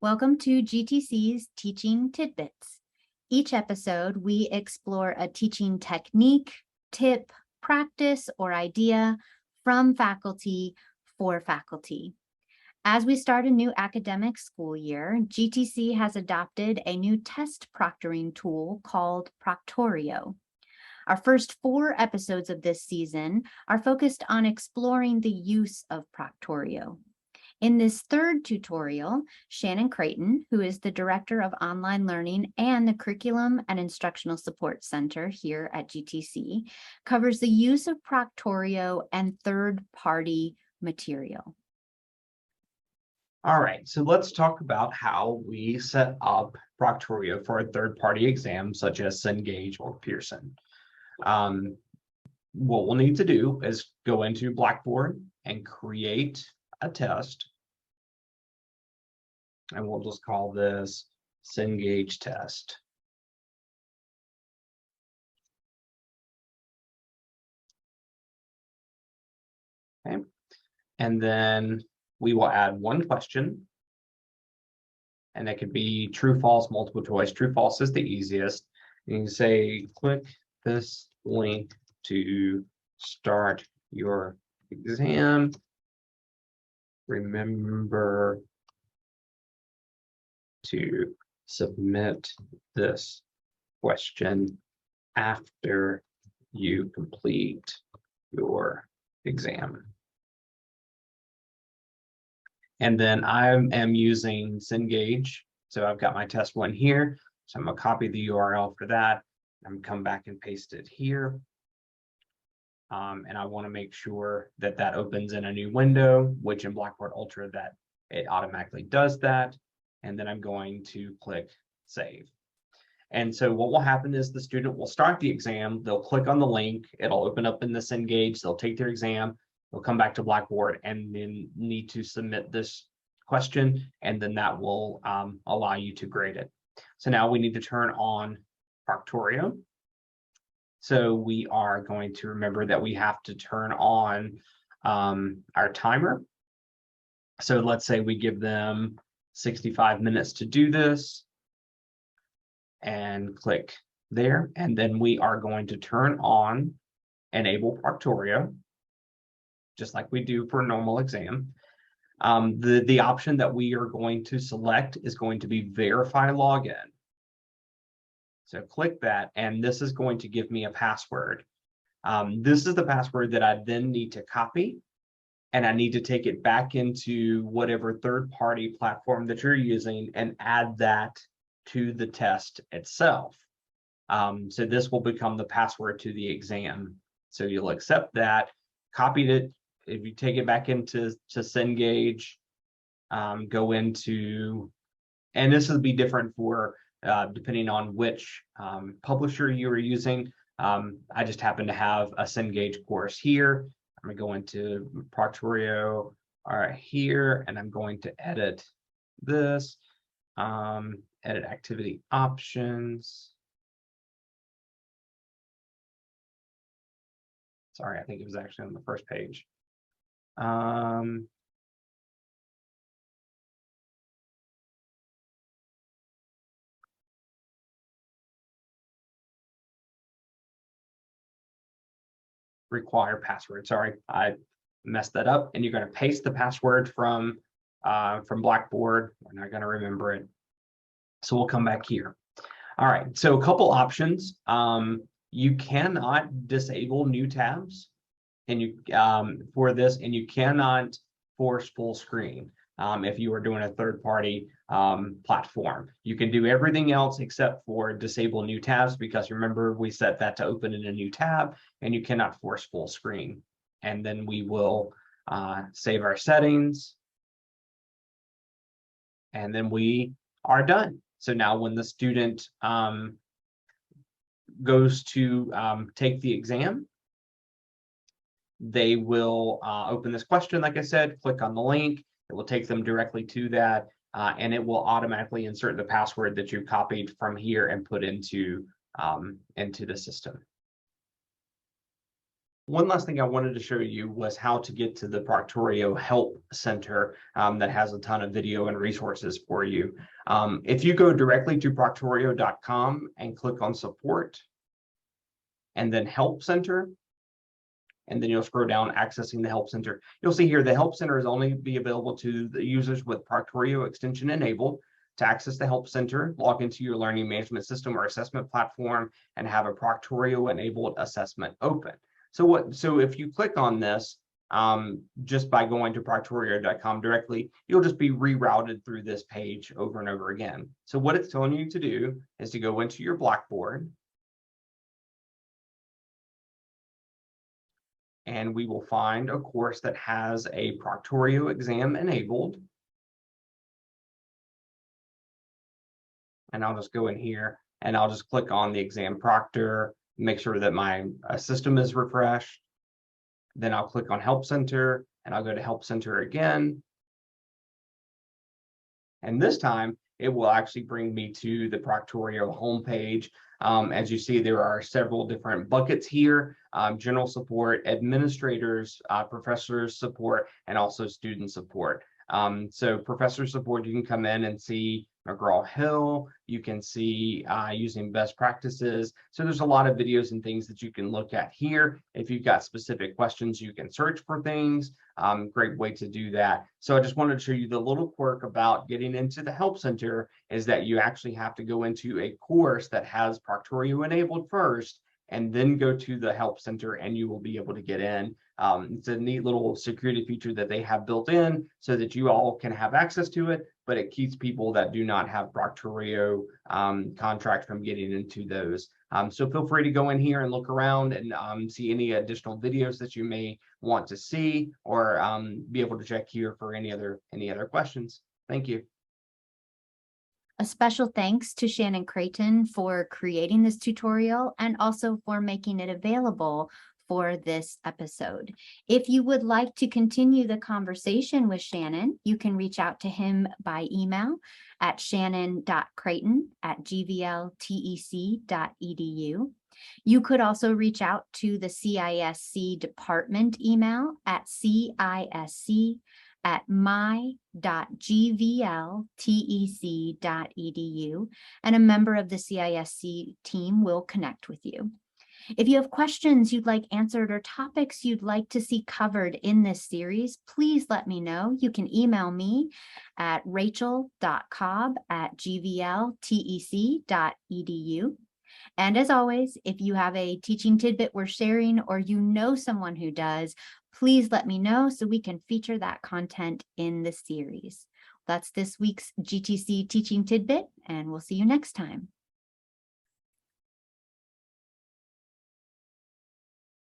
Welcome to GTC's Teaching Tidbits. Each episode, we explore a teaching technique, tip, practice, or idea from faculty for faculty. As we start a new academic school year, GTC has adopted a new test proctoring tool called Proctorio. Our first 4 episodes of this season are focused on exploring the use of Proctorio. In this third tutorial, Shannon Creighton, who is the Director of Online Learning and the Curriculum and Instructional Support Center here at GTC, covers the use of Proctorio and third-party material. All right, so let's talk about how we set up Proctorio for a third-party exam, such as Cengage or Pearson. What we'll need to do is go into Blackboard and create a test. And we'll just call this Cengage test. Okay, and then we will add one question. And it could be true, false, multiple choice. True, false is the easiest. You can say, click this link to start your exam. Remember to submit this question after you complete your exam. And then I am using Cengage. So I've got my test one here. So I'm gonna copy the URL for that. I'm gonna come back and paste it here. And I want to make sure that that opens in a new window, which in Blackboard Ultra that it automatically does that. And then I'm going to click save. And so what will happen is the student will start the exam. They'll click on the link. It'll open up in the Cengage. They'll take their exam. They'll come back to Blackboard and then need to submit this question. And then that will allow you to grade it. So now we need to turn on Proctorio. So we are going to remember that we have to turn on our timer. So let's say we give them 65 minutes to do this and click there. And then we are going to turn on enable Proctorio, just like we do for a normal exam. The option that we are going to select is going to be verify login. So click that, and this is going to give me a password. This is the password that I then need to copy, and I need to take it back into whatever third-party platform that you're using and add that to the test itself. So this will become the password to the exam. So you'll accept that, copied it. If you take it back into Cengage, go into, and this will be different for depending on which publisher you are using. I just happen to have a Cengage course here. I'm going to go into Proctorio here, and I'm going to edit this, edit activity options. Sorry, I think it was actually on the first page. Require password. Sorry, I messed that up. And you're going to paste the password from Blackboard. We're not going to remember it. So we'll come back here. All right. So a couple options. You cannot disable new tabs, and you for this, and you cannot force full screen. If you are doing a third-party platform, you can do everything else except for disable new tabs, because remember we set that to open in a new tab, and you cannot force full screen. And then we will save our settings, and then we are done. So now when the student goes to take the exam, they will open this question, like I said, click on the link. It will take them directly to that, and it will automatically insert the password that you've copied from here and put into the system. One last thing I wanted to show you was how to get to the Proctorio Help Center that has a ton of video and resources for you. If you go directly to proctorio.com and click on support and then Help Center, and then you'll scroll down accessing the Help Center. You'll see here the Help Center is only be available to the users with Proctorio extension enabled. To access the Help Center, log into your learning management system or assessment platform and have a Proctorio enabled assessment open. So if you click on this, just by going to proctorio.com directly, you'll just be rerouted through this page over and over again. So what it's telling you to do is to go into your Blackboard, and we will find a course that has a Proctorio exam enabled. And I'll just go in here and I'll just click on the exam proctor, make sure that my system is refreshed. Then I'll click on Help Center and I'll go to Help Center again. And this time it will actually bring me to the Proctorio homepage. As you see, there are several different buckets here: general support, administrators, professors support, and also student support. So professor support, you can come in and see McGraw-Hill, you can see using best practices. So there's a lot of videos and things that you can look at here. If you've got specific questions, you can search for things. Great way to do that. So I just wanted to show you the little quirk about getting into the Help Center is that you actually have to go into a course that has Proctorio enabled first, and then go to the Help Center and you will be able to get in. It's a neat little security feature that they have built in so that you all can have access to it, but it keeps people that do not have Proctorio contracts from getting into those. So feel free to go in here and look around and see any additional videos that you may want to see, or be able to check here for any other questions. Thank you. A special thanks to Shannon Creighton for creating this tutorial and also for making it available for this episode. If you would like to continue the conversation with Shannon, you can reach out to him by email at shannon.creighton@gvltec.edu. You could also reach out to the CISC department email at cisc@my.gvltec.edu, and a member of the CISC team will connect with you. If you have questions you'd like answered or topics you'd like to see covered in this series, please let me know. You can email me at rachel.cobb@gvltec.edu. And as always, if you have a teaching tidbit worth sharing or you know someone who does, please let me know so we can feature that content in the series. That's this week's GTC Teaching Tidbit, and we'll see you next time.